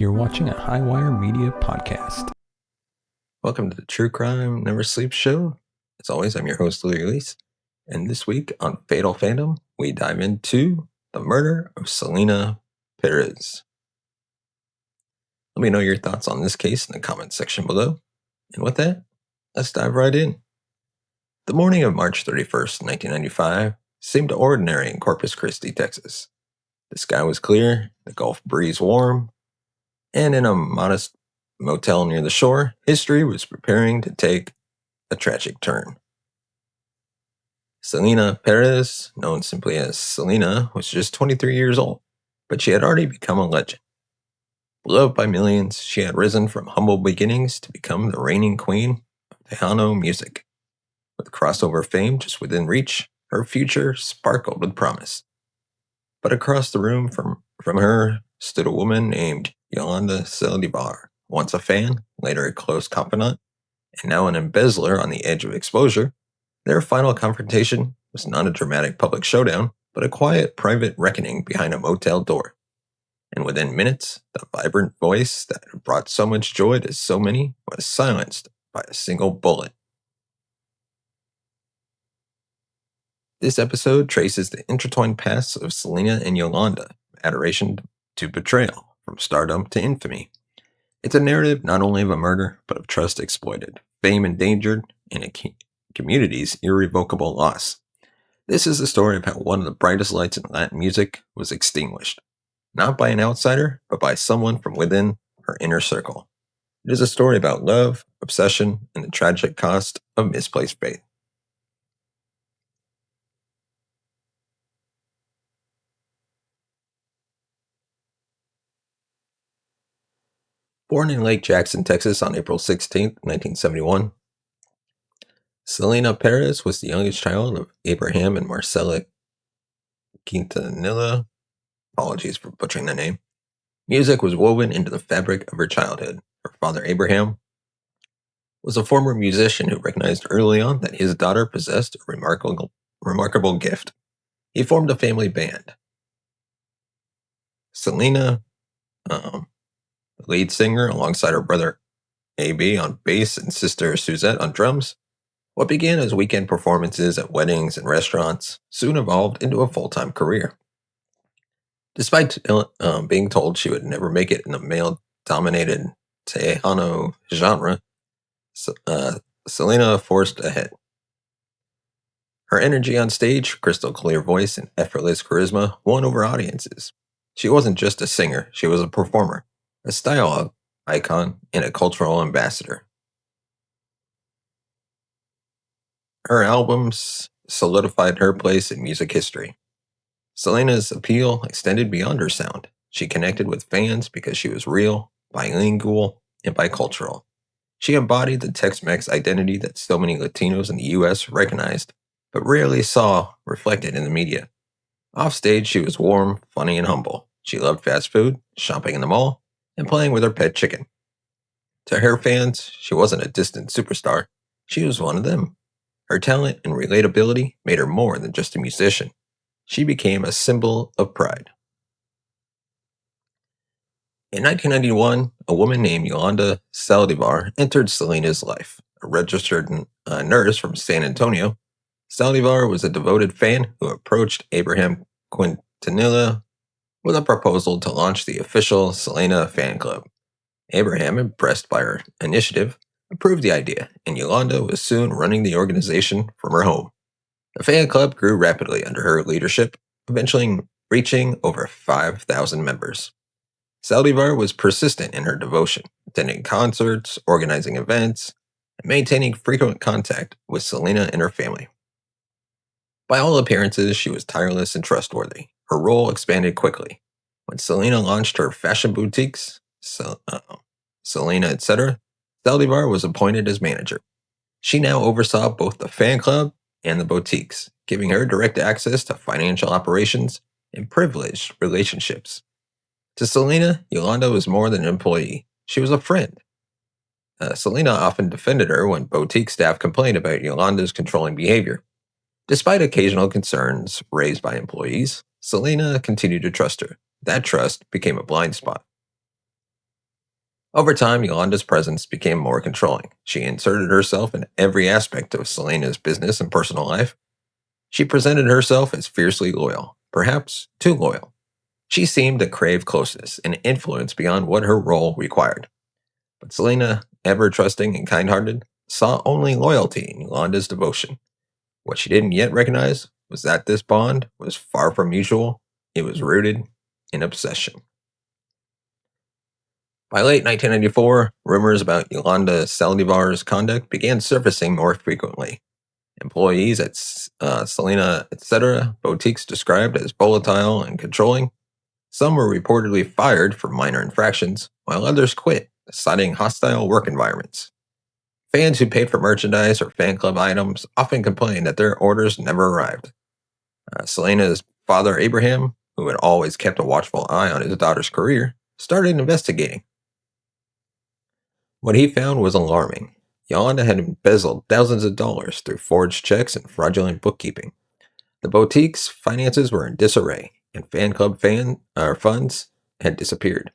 You're watching a Highwire Media podcast. Welcome to the True Crime Never Sleeps show. As always, I'm your host, Louis Elise. And this week on Fatal Fandom, we dive into the murder of Selena Perez. Let me know your thoughts on this case in the comments section below. And with that, let's dive right in. The morning of March 31st, 1995 seemed ordinary in Corpus Christi, Texas. The sky was clear, the Gulf breeze warm, and in a modest motel near the shore, history was preparing to take a tragic turn. Selena Perez, known simply as Selena, was just 23 years old, but she had already become a legend. Beloved by millions, she had risen from humble beginnings to become the reigning queen of Tejano music. With crossover fame just within reach, her future sparkled with promise. But across the room from her stood a woman named Yolanda Saldívar, once a fan, later a close confidant, and now an embezzler on the edge of exposure. Their final confrontation was not a dramatic public showdown, but a quiet private reckoning behind a motel door. And within minutes, the vibrant voice that had brought so much joy to so many was silenced by a single bullet. This episode traces the intertwined paths of Selena and Yolanda, adoration to betrayal, from stardom to infamy. It's a narrative not only of a murder, but of trust exploited, fame endangered, and a community's irrevocable loss. This is the story of how one of the brightest lights in Latin music was extinguished, not by an outsider, but by someone from within her inner circle. It is a story about love, obsession, and the tragic cost of misplaced faith. Born in Lake Jackson, Texas on April 16, 1971, Selena Perez was the youngest child of Abraham and Marcela Quintanilla. Apologies for butchering the name. Music was woven into the fabric of her childhood. Her father, Abraham, was a former musician who recognized early on that his daughter possessed a remarkable gift. He formed a family band. Selena, the lead singer, alongside her brother A.B. on bass and sister Suzette on drums. What began as weekend performances at weddings and restaurants soon evolved into a full-time career. Despite being told she would never make it in the male-dominated Tejano genre, Selena forged ahead. Her energy on stage, crystal clear voice, and effortless charisma won over audiences. She wasn't just a singer, she was a performer, a style icon, and a cultural ambassador. Her albums solidified her place in music history. Selena's appeal extended beyond her sound. She connected with fans because she was real, bilingual, and bicultural. She embodied the Tex-Mex identity that so many Latinos in the U.S. recognized, but rarely saw reflected in the media. Offstage, she was warm, funny, and humble. She loved fast food, shopping in the mall, and playing with her pet chicken. To her fans, she wasn't a distant superstar. She was one of them. Her talent and relatability made her more than just a musician. She became a symbol of pride. In 1991, a woman named Yolanda Saldívar entered Selena's life. A registered nurse from San Antonio, Saldívar was a devoted fan who approached Abraham Quintanilla with a proposal to launch the official Selena fan club. Abraham, impressed by her initiative, approved the idea, and Yolanda was soon running the organization from her home. The fan club grew rapidly under her leadership, eventually reaching over 5,000 members. Saldívar was persistent in her devotion, attending concerts, organizing events, and maintaining frequent contact with Selena and her family. By all appearances, she was tireless and trustworthy. Her role expanded quickly. When Selena launched her fashion boutiques, Selena, etc., Saldívar was appointed as manager. She now oversaw both the fan club and the boutiques, giving her direct access to financial operations and privileged relationships. To Selena, Yolanda was more than an employee. She was a friend. Selena often defended her when boutique staff complained about Yolanda's controlling behavior. Despite occasional concerns raised by employees, Selena continued to trust her. That trust became a blind spot. Over time, Yolanda's presence became more controlling. She inserted herself in every aspect of Selena's business and personal life. She presented herself as fiercely loyal, perhaps too loyal. She seemed to crave closeness and influence beyond what her role required. But Selena, ever trusting and kind hearted, saw only loyalty in Yolanda's devotion. What she didn't yet recognize was that this bond was far from mutual, it was rooted in obsession. By late 1994, rumors about Yolanda Saldívar's conduct began surfacing more frequently. Employees at Selena, etc., boutiques described as volatile and controlling. Some were reportedly fired for minor infractions, while others quit, citing hostile work environments. Fans who paid for merchandise or fan club items often complained that their orders never arrived. Selena's father, Abraham, who had always kept a watchful eye on his daughter's career, started investigating. What he found was alarming. Yolanda had embezzled thousands of dollars through forged checks and fraudulent bookkeeping. The boutique's finances were in disarray, and fan club funds had disappeared.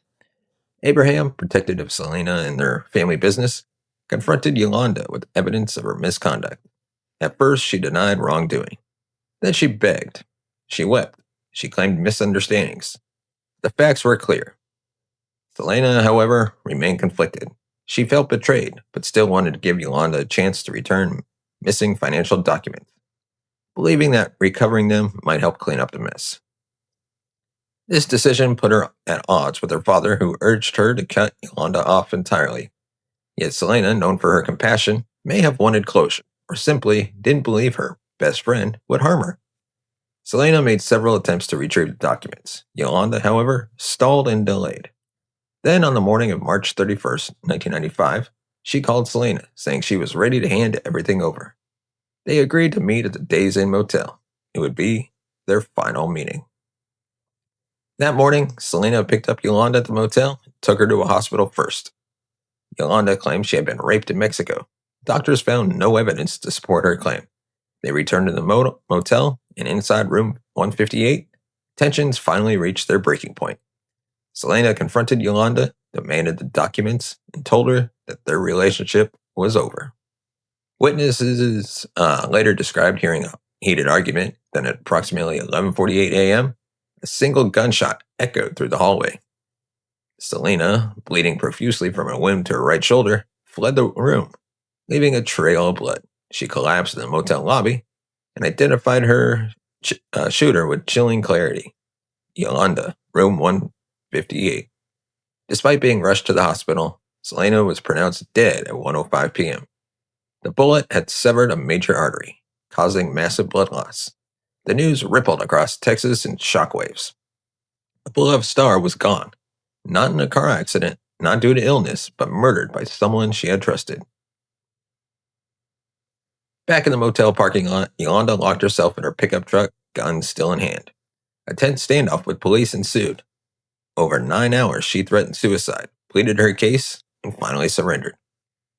Abraham, protective of Selena and their family business, confronted Yolanda with evidence of her misconduct. At first, she denied wrongdoing. Then she begged. She wept. She claimed misunderstandings. The facts were clear. Selena, however, remained conflicted. She felt betrayed, but still wanted to give Yolanda a chance to return missing financial documents, believing that recovering them might help clean up the mess. This decision put her at odds with her father, who urged her to cut Yolanda off entirely. Yet Selena, known for her compassion, may have wanted closure, or simply didn't believe her best friend would harm her. Selena made several attempts to retrieve the documents. Yolanda, however, stalled and delayed. Then, on the morning of March 31st, 1995, she called Selena, saying she was ready to hand everything over. They agreed to meet at the Days Inn Motel. It would be their final meeting. That morning, Selena picked up Yolanda at the motel and took her to a hospital first. Yolanda claimed she had been raped in Mexico. Doctors found no evidence to support her claim. They returned to the motel, and inside room 158, tensions finally reached their breaking point. Selena confronted Yolanda, demanded the documents, and told her that their relationship was over. Witnesses later described hearing a heated argument. Then at approximately 11:48 a.m., a single gunshot echoed through the hallway. Selena, bleeding profusely from a wound to her right shoulder, fled the room, leaving a trail of blood. She collapsed in the motel lobby and identified her shooter with chilling clarity. Yolanda, room 158. Despite being rushed to the hospital, Selena was pronounced dead at 1:05 p.m. The bullet had severed a major artery, causing massive blood loss. The news rippled across Texas in shockwaves. The beloved star was gone, not in a car accident, not due to illness, but murdered by someone she had trusted. Back in the motel parking lot, Yolanda locked herself in her pickup truck, gun still in hand. A tense standoff with police ensued. Over 9 hours, she threatened suicide, pleaded her case, and finally surrendered.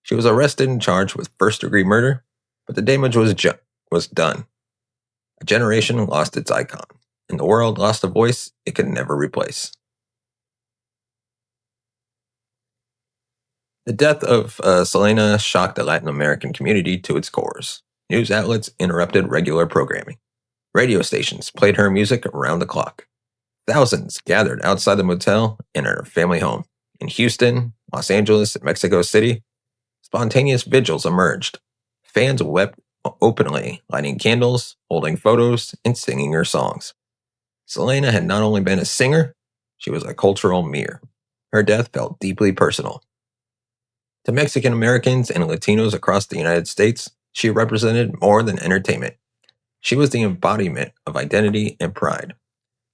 She was arrested and charged with first-degree murder, but the damage was done. A generation lost its icon, and the world lost a voice it could never replace. The death of Selena shocked the Latin American community to its cores. News outlets interrupted regular programming. Radio stations played her music around the clock. Thousands gathered outside the motel and in her family home. In Houston, Los Angeles, and Mexico City, spontaneous vigils emerged. Fans wept openly, lighting candles, holding photos, and singing her songs. Selena had not only been a singer, she was a cultural mirror. Her death felt deeply personal. To Mexican Americans and Latinos across the United States, she represented more than entertainment. She was the embodiment of identity and pride.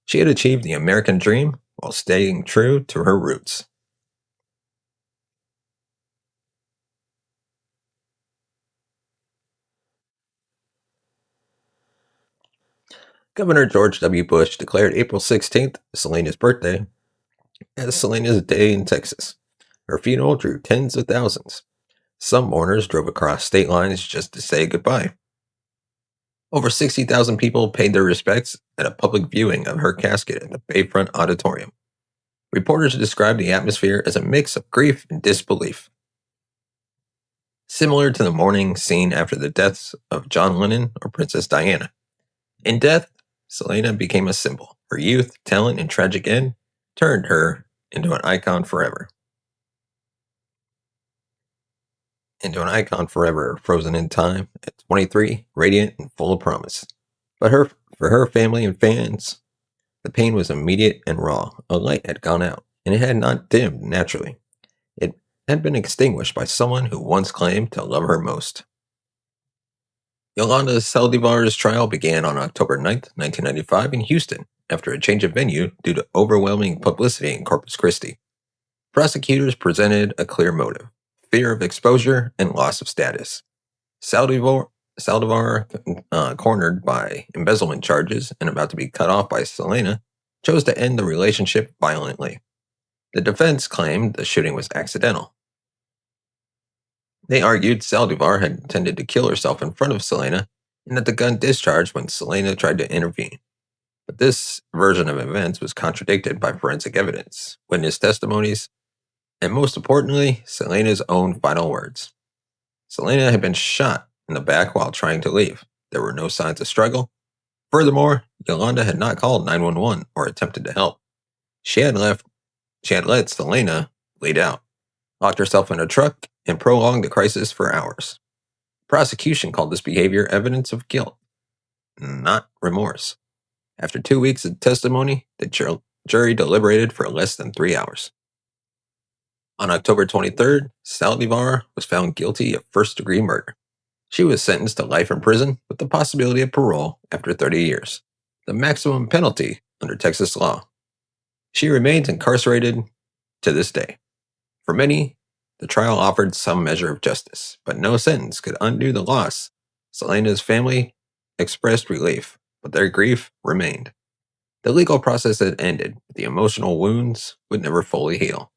She had achieved the American dream while staying true to her roots. Governor George W. Bush declared April 16th, Selena's birthday, as Selena's Day in Texas. Her funeral drew tens of thousands. Some mourners drove across state lines just to say goodbye. Over 60,000 people paid their respects at a public viewing of her casket at the Bayfront Auditorium. Reporters described the atmosphere as a mix of grief and disbelief. Similar to the mourning seen after the deaths of John Lennon or Princess Diana. In death, Selena became a symbol. Her youth, talent, and tragic end turned her into an icon forever. Frozen in time at 23, radiant and full of promise. But for her family and fans, the pain was immediate and raw. A light had gone out, and it had not dimmed naturally. It had been extinguished by someone who once claimed to love her most. Yolanda Saldívar's trial began on October 9th, 1995 in Houston after a change of venue due to overwhelming publicity in Corpus Christi. Prosecutors presented a clear motive: fear of exposure and loss of status. Saldívar, cornered by embezzlement charges and about to be cut off by Selena, chose to end the relationship violently. The defense claimed the shooting was accidental. They argued Saldívar had intended to kill herself in front of Selena and that the gun discharged when Selena tried to intervene. But this version of events was contradicted by forensic evidence, witness testimonies, and most importantly, Selena's own final words. Selena had been shot in the back while trying to leave. There were no signs of struggle. Furthermore, Yolanda had not called 911 or attempted to help. She had let Selena bleed out, locked herself in a truck, and prolonged the crisis for hours. Prosecution called this behavior evidence of guilt, not remorse. After 2 weeks of testimony, the jury deliberated for less than 3 hours. On October 23rd, Saldívar was found guilty of first-degree murder. She was sentenced to life in prison with the possibility of parole after 30 years, the maximum penalty under Texas law. She remains incarcerated to this day. For many, the trial offered some measure of justice, but no sentence could undo the loss. Selena's family expressed relief, but their grief remained. The legal process had ended, but the emotional wounds would never fully heal.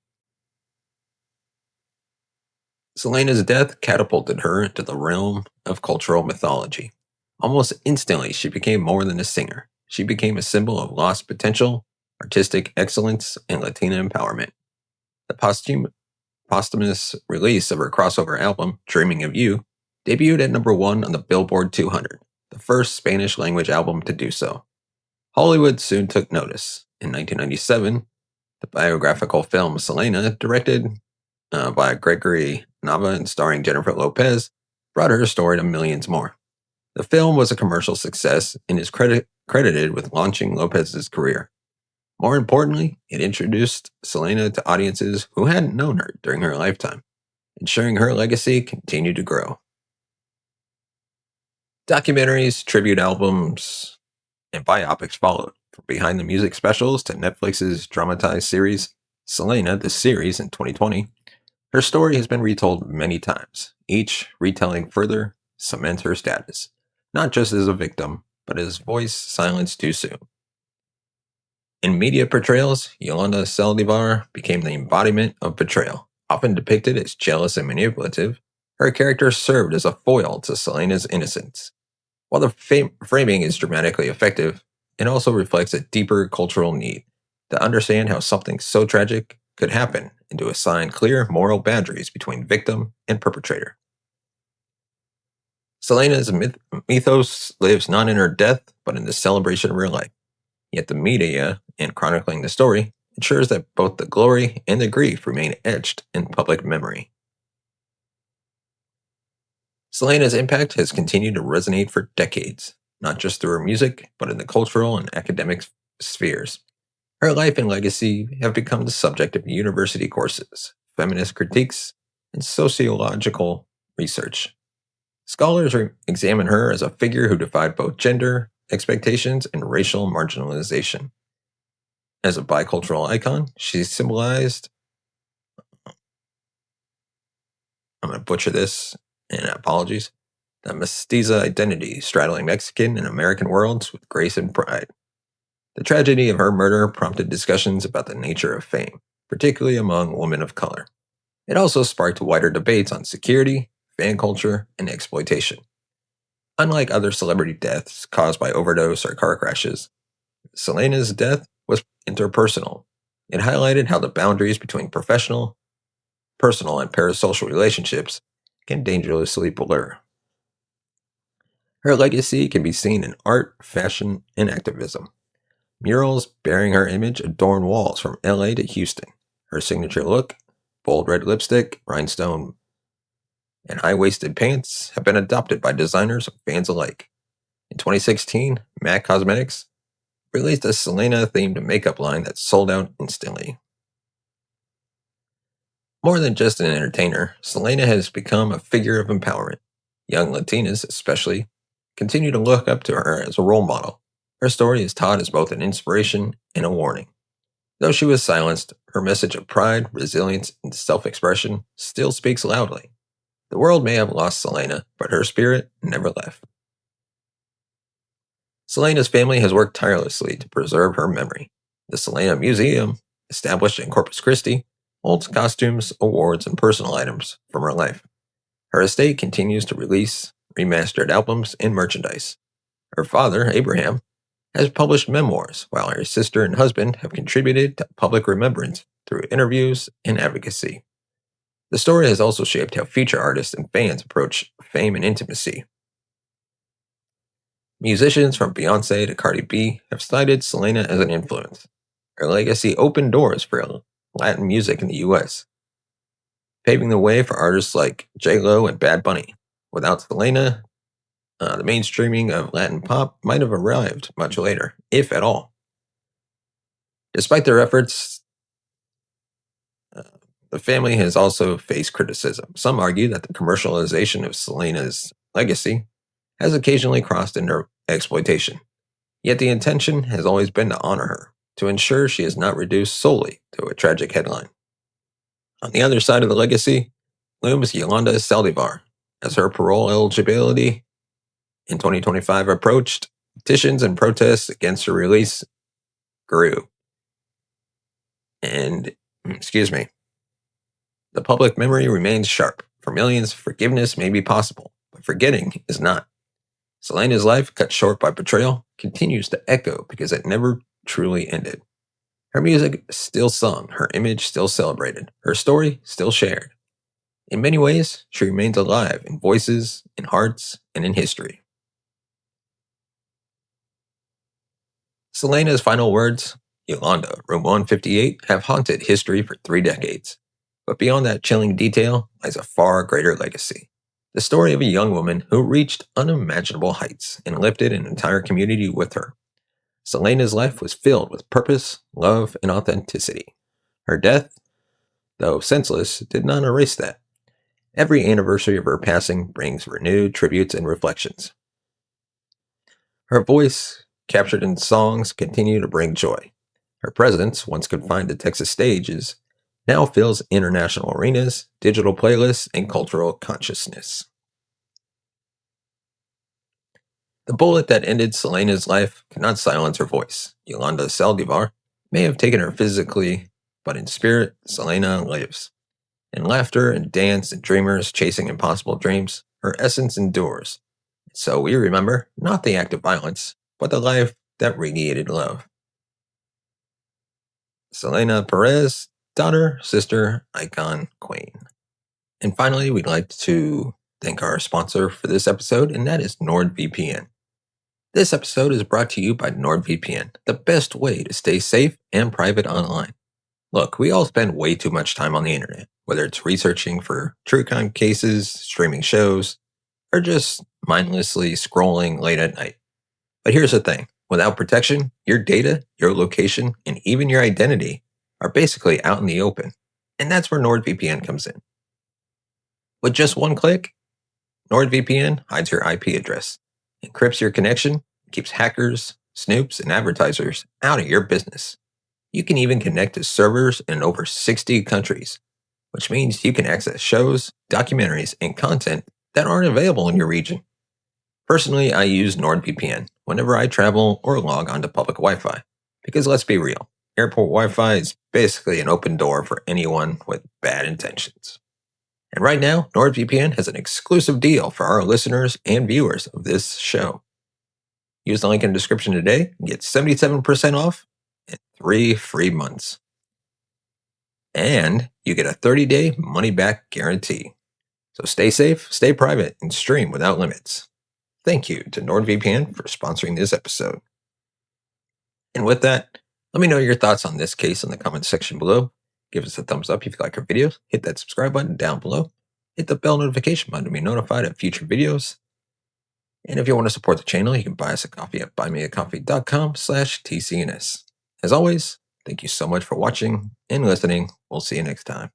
Selena's death catapulted her into the realm of cultural mythology. Almost instantly, she became more than a singer. She became a symbol of lost potential, artistic excellence, and Latina empowerment. The posthumous release of her crossover album, Dreaming of You, debuted at number 1 on the Billboard 200, the first Spanish-language album to do so. Hollywood soon took notice. In 1997, the biographical film Selena, directed by Gregory Nava and starring Jennifer Lopez, brought her story to millions more. The film was a commercial success and is credited with launching Lopez's career. More importantly, it introduced Selena to audiences who hadn't known her during her lifetime, ensuring her legacy continued to grow. Documentaries, tribute albums, and biopics followed, from behind the music specials to Netflix's dramatized series, Selena, the series in 2020. Her story has been retold many times, each retelling further cements her status, not just as a victim, but as voice silenced too soon. In media portrayals, Yolanda Saldívar became the embodiment of betrayal. Often depicted as jealous and manipulative, her character served as a foil to Selena's innocence. While the framing is dramatically effective, it also reflects a deeper cultural need to understand how something so tragic could happen and to assign clear moral boundaries between victim and perpetrator. Selena's mythos lives not in her death, but in the celebration of her life. Yet the media, in chronicling the story, ensures that both the glory and the grief remain etched in public memory. Selena's impact has continued to resonate for decades, not just through her music, but in the cultural and academic spheres. Her life and legacy have become the subject of university courses, feminist critiques, and sociological research. Scholars examine her as a figure who defied both gender expectations and racial marginalization. As a bicultural icon, she symbolized, I'm going to butcher this, and apologies, the mestiza identity straddling Mexican and American worlds with grace and pride. The tragedy of her murder prompted discussions about the nature of fame, particularly among women of color. It also sparked wider debates on security, fan culture, and exploitation. Unlike other celebrity deaths caused by overdose or car crashes, Selena's death was interpersonal. It highlighted how the boundaries between professional, personal, and parasocial relationships can dangerously blur. Her legacy can be seen in art, fashion, and activism. Murals bearing her image adorn walls from LA to Houston. Her signature look, bold red lipstick, rhinestone, and high-waisted pants have been adopted by designers and fans alike. In 2016, MAC Cosmetics released a Selena-themed makeup line that sold out instantly. More than just an entertainer, Selena has become a figure of empowerment. Young Latinas, especially, continue to look up to her as a role model. Her story is taught as both an inspiration and a warning. Though she was silenced, her message of pride, resilience, and self-expression still speaks loudly. The world may have lost Selena, but her spirit never left. Selena's family has worked tirelessly to preserve her memory. The Selena Museum, established in Corpus Christi, holds costumes, awards, and personal items from her life. Her estate continues to release remastered albums and merchandise. Her father, Abraham, has published memoirs, while her sister and husband have contributed to public remembrance through interviews and advocacy. The story has also shaped how future artists and fans approach fame and intimacy. Musicians from Beyoncé to Cardi B have cited Selena as an influence. Her legacy opened doors for Latin music in the US, paving the way for artists like J-Lo and Bad Bunny. Without Selena, the mainstreaming of Latin pop might have arrived much later, if at all. Despite their efforts, the family has also faced criticism. Some argue that the commercialization of Selena's legacy has occasionally crossed into exploitation. Yet the intention has always been to honor her, to ensure she is not reduced solely to a tragic headline. On the other side of the legacy looms Yolanda Saldívar. As her parole eligibility in 2025 approached, petitions and protests against her release grew. And, the public memory remains sharp. For millions, forgiveness may be possible, but forgetting is not. Selena's life, cut short by betrayal, continues to echo because it never truly ended. Her music still sung, her image still celebrated, her story still shared. In many ways, she remains alive in voices, in hearts, and in history. Selena's final words, Yolanda, room 158, have haunted history for 3 decades. But beyond that chilling detail lies a far greater legacy. The story of a young woman who reached unimaginable heights and lifted an entire community with her. Selena's life was filled with purpose, love, and authenticity. Her death, though senseless, did not erase that. Every anniversary of her passing brings renewed tributes and reflections. Her voice, captured in songs, continue to bring joy. Her presence, once confined to Texas stages, now fills international arenas, digital playlists, and cultural consciousness. The bullet that ended Selena's life cannot silence her voice. Yolanda Saldívar may have taken her physically, but in spirit, Selena lives. In laughter and dance and dreamers chasing impossible dreams, her essence endures. So we remember not the act of violence, but the life that radiated love. Selena Pérez, daughter, sister, icon, queen. And finally, we'd like to thank our sponsor for this episode, and that is NordVPN. This episode is brought to you by NordVPN, the best way to stay safe and private online. Look, we all spend way too much time on the internet, whether it's researching for true crime cases, streaming shows, or just mindlessly scrolling late at night. But here's the thing. Without protection, your data, your location, and even your identity are basically out in the open. And that's where NordVPN comes in. With just one click, NordVPN hides your IP address, encrypts your connection, keeps hackers, snoops, and advertisers out of your business. You can even connect to servers in over 60 countries, which means you can access shows, documentaries, and content that aren't available in your region. Personally, I use NordVPN whenever I travel or log onto public Wi-Fi, because let's be real, airport Wi-Fi is basically an open door for anyone with bad intentions. And right now, NordVPN has an exclusive deal for our listeners and viewers of this show. Use the link in the description today and get 77% off and 3 free months. and you get a 30-day money-back guarantee. So stay safe, stay private, and stream without limits. Thank you to NordVPN for sponsoring this episode. And with that, let me know your thoughts on this case in the comments section below. Give us a thumbs up if you like our videos. Hit that subscribe button down below. Hit the bell notification button to be notified of future videos. And if you want to support the channel, you can buy us a coffee at buymeacoffee.com/TCNS. As always, thank you so much for watching and listening. We'll see you next time.